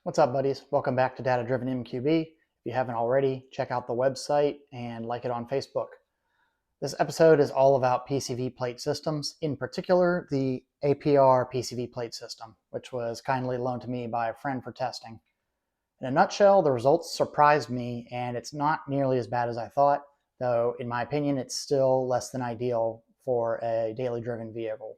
What's up, buddies? Welcome back to Data Driven MQB. If you haven't already, check out the website and like it on Facebook. This episode is all about PCV plate systems, in particular the APR PCV plate system, which was kindly loaned to me by a friend for testing. In a nutshell, the results surprised me, and it's not nearly as bad as I thought, though in my opinion it's still less than ideal for a daily driven vehicle.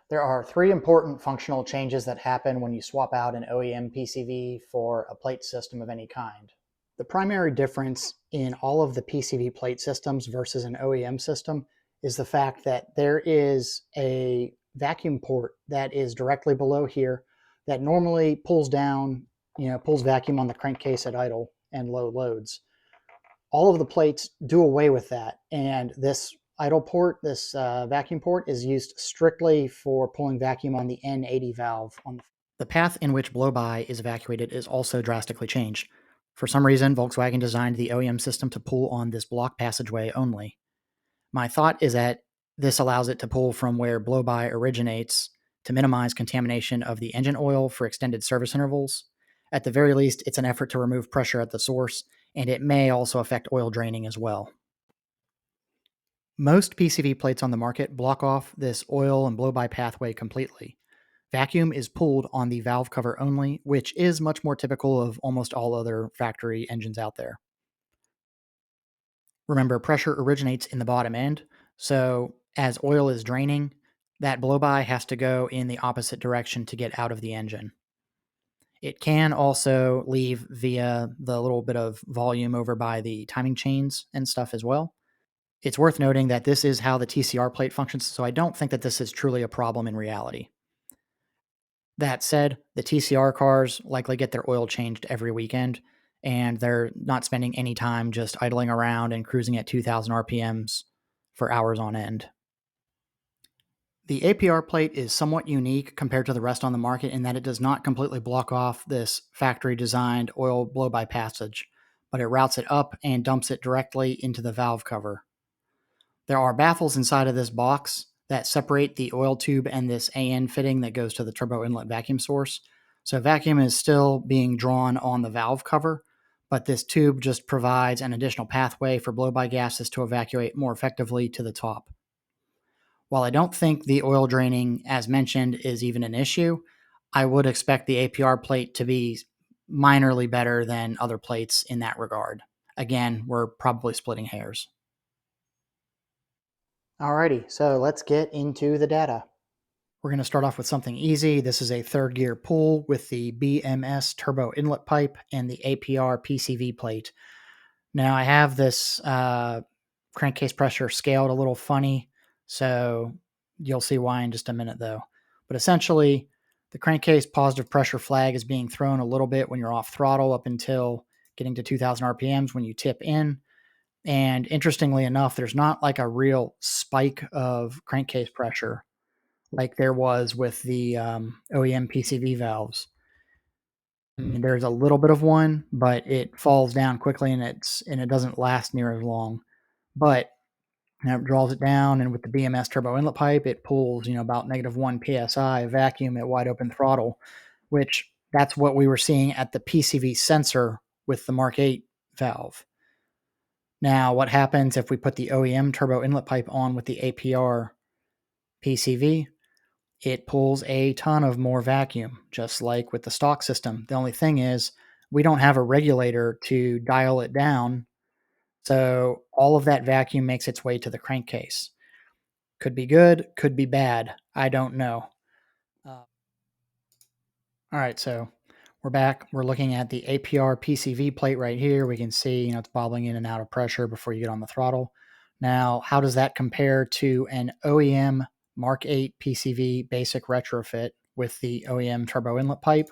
There are three important functional changes that happen when you swap out an OEM PCV for a plate system of any kind. The primary difference in all of the PCV plate systems versus an OEM system is the fact that there is a vacuum port that is directly below here that normally pulls down, pulls vacuum on the crankcase at idle and low loads. All of the plates do away with that, and this idle port, this vacuum port, is used strictly for pulling vacuum on the N80 valve. The path in which blow-by is evacuated is also drastically changed. For some reason, Volkswagen designed the OEM system to pull on this block passageway only. My thought is that this allows it to pull from where blow-by originates to minimize contamination of the engine oil for extended service intervals. At the very least, it's an effort to remove pressure at the source, and it may also affect oil draining as well. Most PCV plates on the market block off this oil and blow-by pathway completely. Vacuum is pulled on the valve cover only, which is much more typical of almost all other factory engines out there. Remember, pressure originates in the bottom end, so as oil is draining, that blow-by has to go in the opposite direction to get out of the engine. It can also leave via the little bit of volume over by the timing chains and stuff as well. It's worth noting that this is how the TCR plate functions, so I don't think that this is truly a problem in reality. That said, the TCR cars likely get their oil changed every weekend, and they're not spending any time just idling around and cruising at 2,000 RPMs for hours on end. The APR plate is somewhat unique compared to the rest on the market in that it does not completely block off this factory-designed oil blow-by passage, but it routes it up and dumps it directly into the valve cover. There are baffles inside of this box that separate the oil tube and this AN fitting that goes to the turbo inlet vacuum source. So vacuum is still being drawn on the valve cover, but this tube just provides an additional pathway for blow-by gases to evacuate more effectively to the top. While I don't think the oil draining, as mentioned, is even an issue, I would expect the APR plate to be minorly better than other plates in that regard. Again, we're probably splitting hairs. Alrighty, so let's get into the data. We're going to start off with something easy. This is a third gear pull with the BMS turbo inlet pipe and the APR PCV plate. Now I have this crankcase pressure scaled a little funny, so you'll see why in just a minute though. But essentially, the crankcase positive pressure flag is being thrown a little bit when you're off throttle up until getting to 2,000 RPMs when you tip in. And interestingly enough, there's not like a real spike of crankcase pressure like there was with the OEM PCV valves. I mean, there's a little bit of one, but it falls down quickly and it doesn't last near as long. But it draws it down, and with the BMS turbo inlet pipe, it pulls about -1 psi vacuum at wide open throttle, which that's what we were seeing at the PCV sensor with the Mark 8 valve. Now, what happens if we put the OEM turbo inlet pipe on with the APR PCV? It pulls a ton of more vacuum, just like with the stock system. The only thing is we don't have a regulator to dial it down, so all of that vacuum makes its way to the crankcase. Could be good, could be bad. I don't know. All right, so we're back. We're looking at the APR PCV plate right here. We can see, it's bobbling in and out of pressure before you get on the throttle. Now, how does that compare to an OEM Mark 8 PCV basic retrofit with the OEM turbo inlet pipe?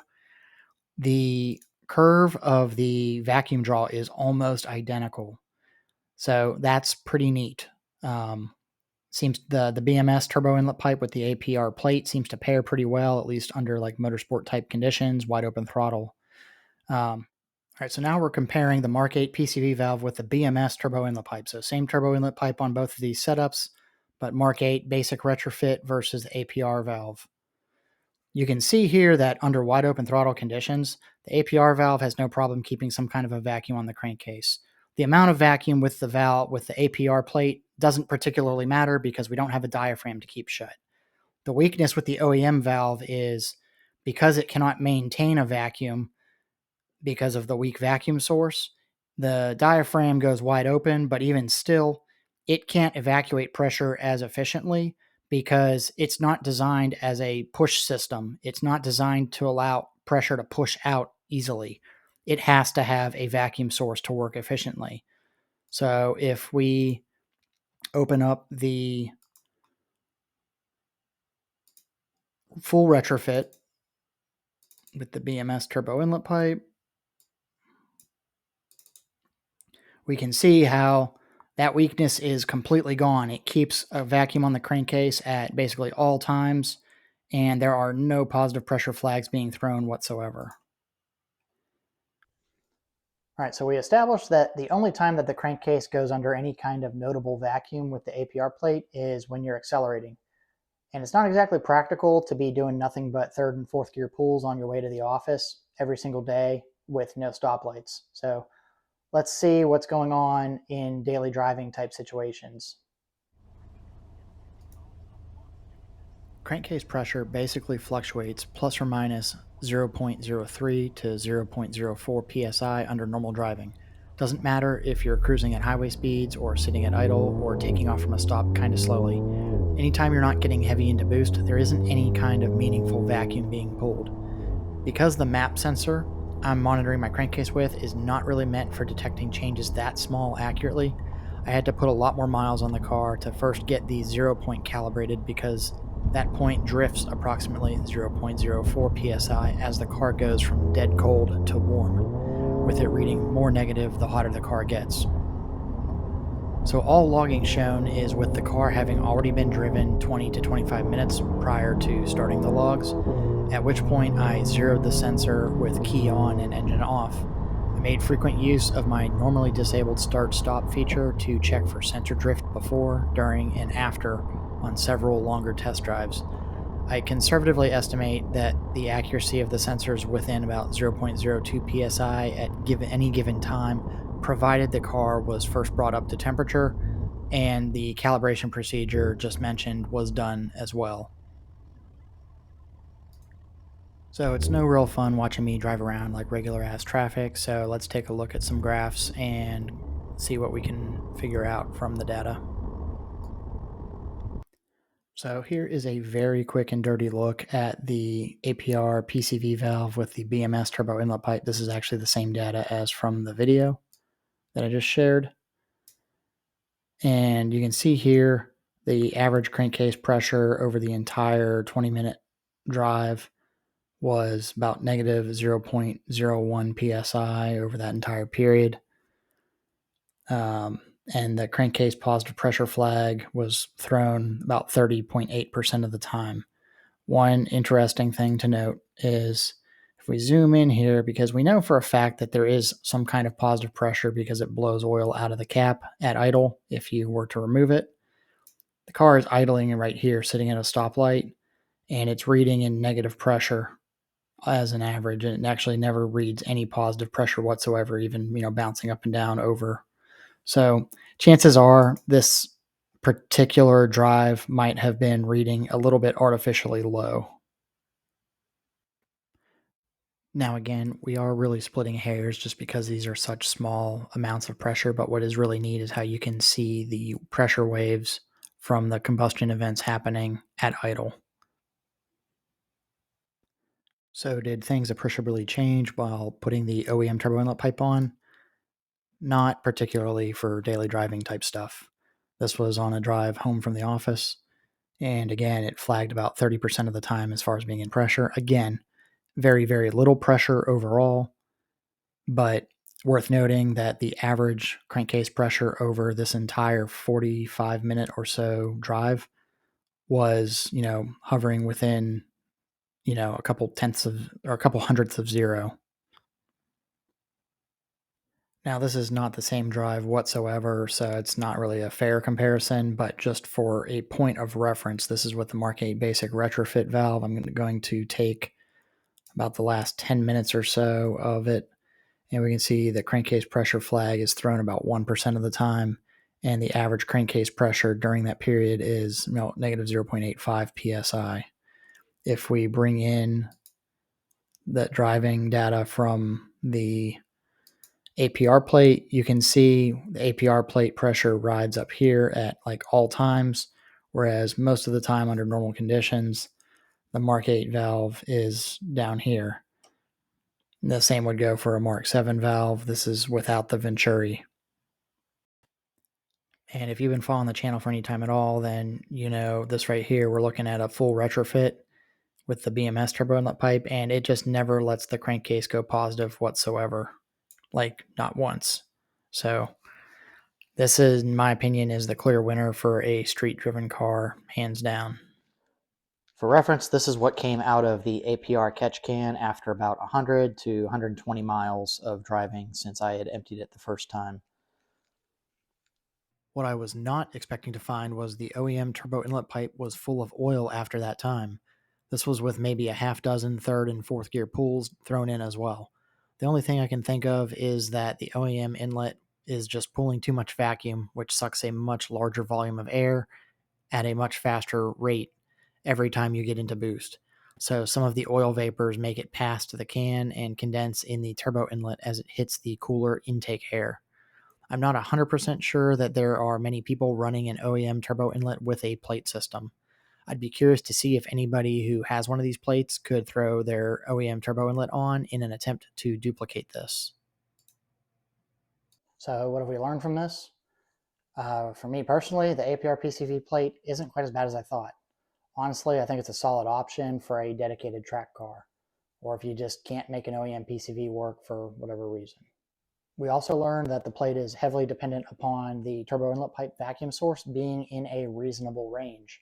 The curve of the vacuum draw is almost identical. So that's pretty neat. Seems the BMS turbo inlet pipe with the APR plate seems to pair pretty well, at least under like motorsport type conditions, wide open throttle. All right, so now we're comparing the Mark 8 PCV valve with the BMS turbo inlet pipe. So same turbo inlet pipe on both of these setups, but Mark 8 basic retrofit versus the APR valve. You can see here that under wide open throttle conditions, the APR valve has no problem keeping some kind of a vacuum on the crankcase. The amount of vacuum with the valve with the APR plate doesn't particularly matter because we don't have a diaphragm to keep shut. The weakness with the OEM valve is because it cannot maintain a vacuum because of the weak vacuum source, the diaphragm goes wide open, but even still, it can't evacuate pressure as efficiently because it's not designed as a push system. It's not designed to allow pressure to push out easily. It has to have a vacuum source to work efficiently. So if we open up the full retrofit with the BMS turbo inlet pipe, we can see how that weakness is completely gone. It keeps a vacuum on the crankcase at basically all times, and there are no positive pressure flags being thrown whatsoever. All right, so we established that the only time that the crankcase goes under any kind of notable vacuum with the APR plate is when you're accelerating. And it's not exactly practical to be doing nothing but third and fourth gear pulls on your way to the office every single day with no stoplights. So let's see what's going on in daily driving type situations. Crankcase pressure basically fluctuates plus or minus 0.03 to 0.04 psi under normal driving. Doesn't matter if you're cruising at highway speeds or sitting at idle or taking off from a stop kind of slowly. Anytime you're not getting heavy into boost, there isn't any kind of meaningful vacuum being pulled. Because the map sensor I'm monitoring my crankcase with is not really meant for detecting changes that small accurately, I had to put a lot more miles on the car to first get the 0 point calibrated because that point drifts approximately 0.04 psi as the car goes from dead cold to warm, with it reading more negative the hotter the car gets. So all logging shown is with the car having already been driven 20 to 25 minutes prior to starting the logs, at which point I zeroed the sensor with key on and engine off. I made frequent use of my normally disabled start-stop feature to check for sensor drift before, during, and after on several longer test drives. I conservatively estimate that the accuracy of the sensors within about 0.02 psi at any given time, provided the car was first brought up to temperature and the calibration procedure just mentioned was done as well. So it's no real fun watching me drive around like regular ass traffic, so let's take a look at some graphs and see what we can figure out from the data. So here is a very quick and dirty look at the APR PCV valve with the BMS turbo inlet pipe. This is actually the same data as from the video that I just shared. And you can see here the average crankcase pressure over the entire 20-minute drive was about negative 0.01 psi over that entire period. And the crankcase positive pressure flag was thrown about 30.8% of the time. One interesting thing to note is if we zoom in here, because we know for a fact that there is some kind of positive pressure because it blows oil out of the cap at idle if you were to remove it. The car is idling right here, sitting at a stoplight, and it's reading in negative pressure as an average, and it actually never reads any positive pressure whatsoever, even bouncing up and down over. So chances are this particular drive might have been reading a little bit artificially low. Now, again, we are really splitting hairs just because these are such small amounts of pressure, but what is really neat is how you can see the pressure waves from the combustion events happening at idle. So did things appreciably change while putting the OEM turbo inlet pipe on? Not particularly for daily driving type stuff. This was on a drive home from the office, and again, it flagged about 30% of the time as far as being in pressure. Again, very, very little pressure overall, but worth noting that the average crankcase pressure over this entire 45-minute or so drive was, hovering within, a couple tenths of or a couple hundredths of zero. Now, this is not the same drive whatsoever, so it's not really a fair comparison, but just for a point of reference, this is with the Mark 8 Basic retrofit valve. I'm going to take about the last 10 minutes or so of it, and we can see the crankcase pressure flag is thrown about 1% of the time, and the average crankcase pressure during that period is negative 0.85 psi. If we bring in that driving data from the APR plate, you can see the APR plate pressure rides up here at like all times, whereas most of the time under normal conditions, the Mark 8 valve is down here. The same would go for a Mark 7 valve. This is without the Venturi. And if you've been following the channel for any time at all, then you know this right here, we're looking at a full retrofit with the BMS turbo inlet pipe, and it just never lets the crankcase go positive whatsoever. Like, not once. So this is, in my opinion, is the clear winner for a street-driven car, hands down. For reference, this is what came out of the APR catch can after about 100 to 120 miles of driving since I had emptied it the first time. What I was not expecting to find was the OEM turbo inlet pipe was full of oil after that time. This was with maybe a half dozen third and fourth gear pulls thrown in as well. The only thing I can think of is that the OEM inlet is just pulling too much vacuum, which sucks a much larger volume of air at a much faster rate every time you get into boost. So some of the oil vapors make it past the can and condense in the turbo inlet as it hits the cooler intake air. I'm not 100% sure that there are many people running an OEM turbo inlet with a plate system. I'd be curious to see if anybody who has one of these plates could throw their OEM turbo inlet on in an attempt to duplicate this. So what have we learned from this? For me personally, the APR PCV plate isn't quite as bad as I thought. Honestly, I think it's a solid option for a dedicated track car, or if you just can't make an OEM PCV work for whatever reason. We also learned that the plate is heavily dependent upon the turbo inlet pipe vacuum source being in a reasonable range.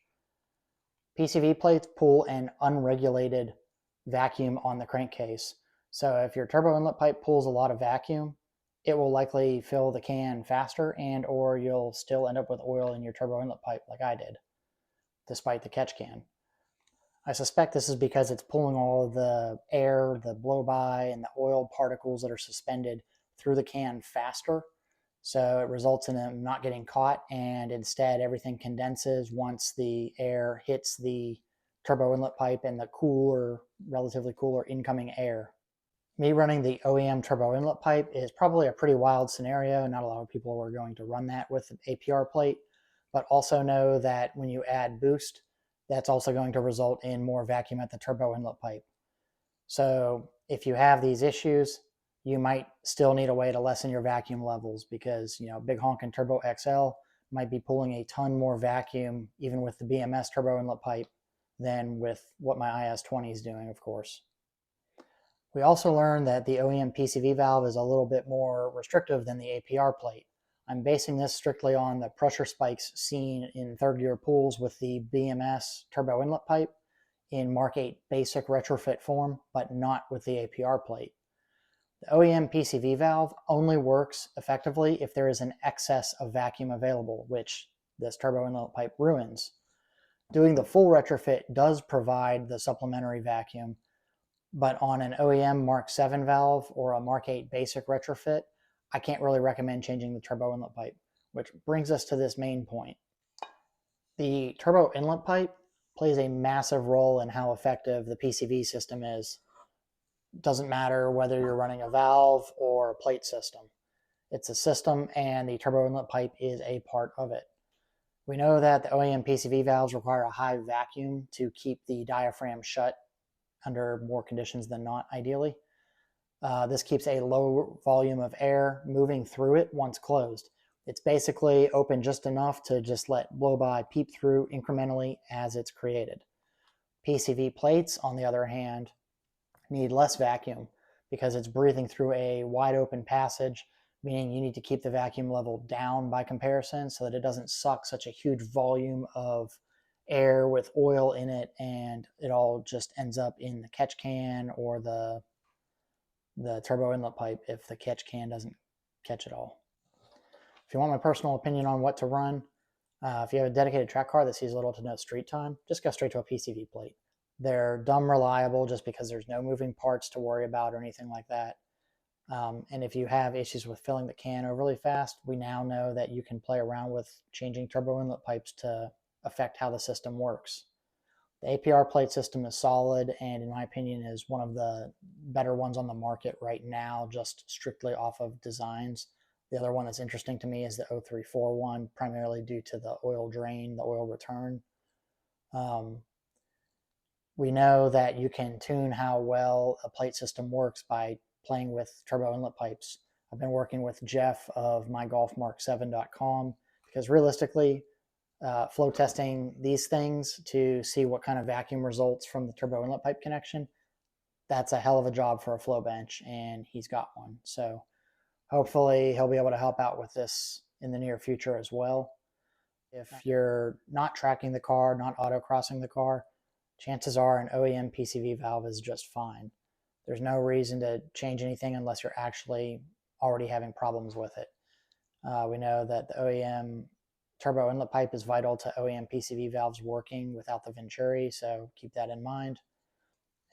PCV plates pull an unregulated vacuum on the crankcase, so if your turbo inlet pipe pulls a lot of vacuum, it will likely fill the can faster, and or you'll still end up with oil in your turbo inlet pipe like I did, despite the catch can. I suspect this is because it's pulling all of the air, the blow-by, and the oil particles that are suspended through the can faster. So it results in them not getting caught, and instead everything condenses once the air hits the turbo inlet pipe and the cooler, relatively cooler incoming air. Me running the OEM turbo inlet pipe is probably a pretty wild scenario. Not a lot of people are going to run that with an APR plate, but also know that when you add boost, that's also going to result in more vacuum at the turbo inlet pipe. So if you have these issues, you might still need a way to lessen your vacuum levels because, big honkin' Turbo XL might be pulling a ton more vacuum even with the BMS turbo inlet pipe than with what my IS-20 is doing, of course. We also learned that the OEM PCV valve is a little bit more restrictive than the APR plate. I'm basing this strictly on the pressure spikes seen in third gear pulls with the BMS turbo inlet pipe in Mark 8 Basic retrofit form, but not with the APR plate. The OEM PCV valve only works effectively if there is an excess of vacuum available, which this turbo inlet pipe ruins. Doing the full retrofit does provide the supplementary vacuum, but on an OEM Mark 7 valve or a Mark 8 Basic retrofit, I can't really recommend changing the turbo inlet pipe, which brings us to this main point. The turbo inlet pipe plays a massive role in how effective the PCV system is. It doesn't matter whether you're running a valve or a plate system. It's a system, and the turbo inlet pipe is a part of it. We know that the OEM PCV valves require a high vacuum to keep the diaphragm shut under more conditions than not, ideally. This keeps a low volume of air moving through it once closed. It's basically open just enough to just let blow-by peep through incrementally as it's created. PCV plates, on the other hand, need less vacuum because it's breathing through a wide open passage, meaning you need to keep the vacuum level down by comparison so that it doesn't suck such a huge volume of air with oil in it and it all just ends up in the catch can or the turbo inlet pipe if the catch can doesn't catch it all. If you want my personal opinion on what to run, if you have a dedicated track car that sees little to no street time, just go straight to a PCV plate. They're dumb reliable just because there's no moving parts to worry about or anything like that. And if you have issues with filling the can overly fast, we now know that you can play around with changing turbo inlet pipes to affect how the system works. The APR plate system is solid and, in my opinion, is one of the better ones on the market right now, just strictly off of designs. The other one that's interesting to me is the 0341, primarily due to the oil drain, the oil return. We know that you can tune how well a plate system works by playing with turbo inlet pipes. I've been working with Jeff of mygolfmark7.com because realistically, flow testing these things to see what kind of vacuum results from the turbo inlet pipe connection, that's a hell of a job for a flow bench, and he's got one. So hopefully he'll be able to help out with this in the near future as well. If you're not tracking the car, not auto-crossing the car, chances are an OEM PCV valve is just fine. There's no reason to change anything unless you're actually already having problems with it. We know that the OEM turbo inlet pipe is vital to OEM PCV valves working without the Venturi, so keep that in mind.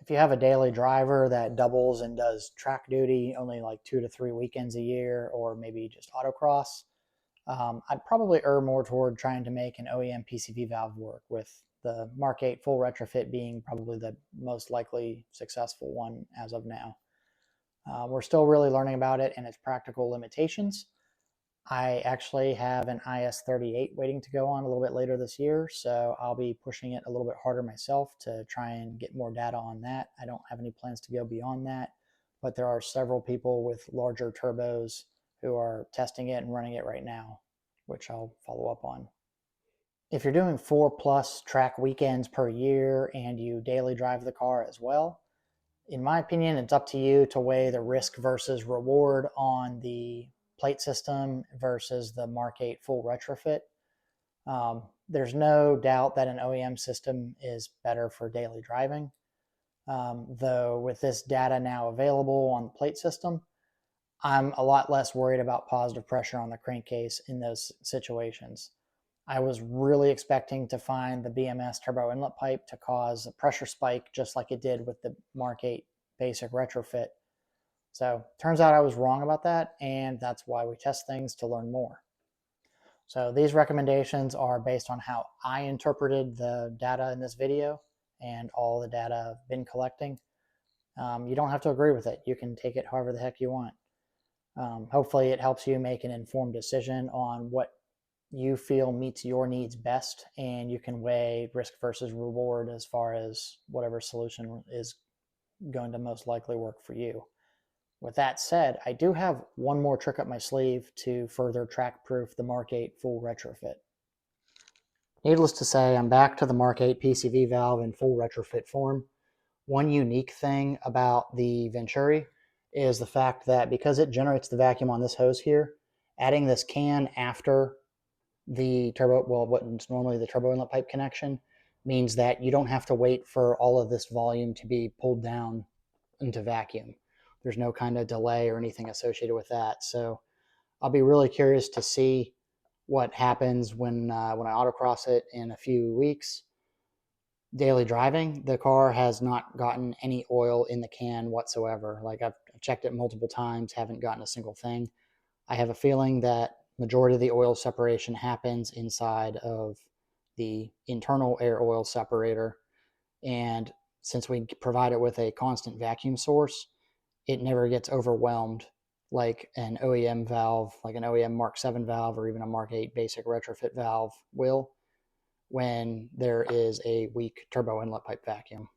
If you have a daily driver that doubles and does track duty only like 2 to 3 weekends a year, or maybe just autocross, I'd probably err more toward trying to make an OEM PCV valve work, with the Mark 8 full retrofit being probably the most likely successful one as of now. We're still really learning about it and its practical limitations. I actually have an IS-38 waiting to go on a little bit later this year, so I'll be pushing it a little bit harder myself to try and get more data on that. I don't have any plans to go beyond that, but there are several people with larger turbos who are testing it and running it right now, which I'll follow up on. If you're doing 4+ track weekends per year and you daily drive the car as well, in my opinion, it's up to you to weigh the risk versus reward on the plate system versus the Mark 8 full retrofit. There's no doubt that an OEM system is better for daily driving. Though with this data now available on the plate system, I'm a lot less worried about positive pressure on the crankcase in those situations. I was really expecting to find the BMS turbo inlet pipe to cause a pressure spike just like it did with the Mark 8 Basic retrofit. So turns out I was wrong about that, and that's why we test things, to learn more. So these recommendations are based on how I interpreted the data in this video and all the data I've been collecting. You don't have to agree with it. You can take it however the heck you want. Hopefully it helps you make an informed decision on what you feel meets your needs best, and you can weigh risk versus reward as far as whatever solution is going to most likely work for you. With that said, I do have one more trick up my sleeve to further track proof the Mark 8 full retrofit. Needless to say, I'm back to the Mark 8 PCV valve in full retrofit form. One unique thing about the Venturi is the fact that because it generates the vacuum on this hose here, adding this can after the turbo, well, what's normally the turbo inlet pipe connection, means that you don't have to wait for all of this volume to be pulled down into vacuum. There's no kind of delay or anything associated with that. So I'll be really curious to see what happens when I autocross it in a few weeks. Daily driving, the car has not gotten any oil in the can whatsoever. Like, I've checked it multiple times, haven't gotten a single thing. I have a feeling that majority of the oil separation happens inside of the internal air oil separator. And since we provide it with a constant vacuum source, it never gets overwhelmed like an OEM valve, like an OEM Mark 7 valve or even a Mark 8 basic retrofit valve will when there is a weak turbo inlet pipe vacuum.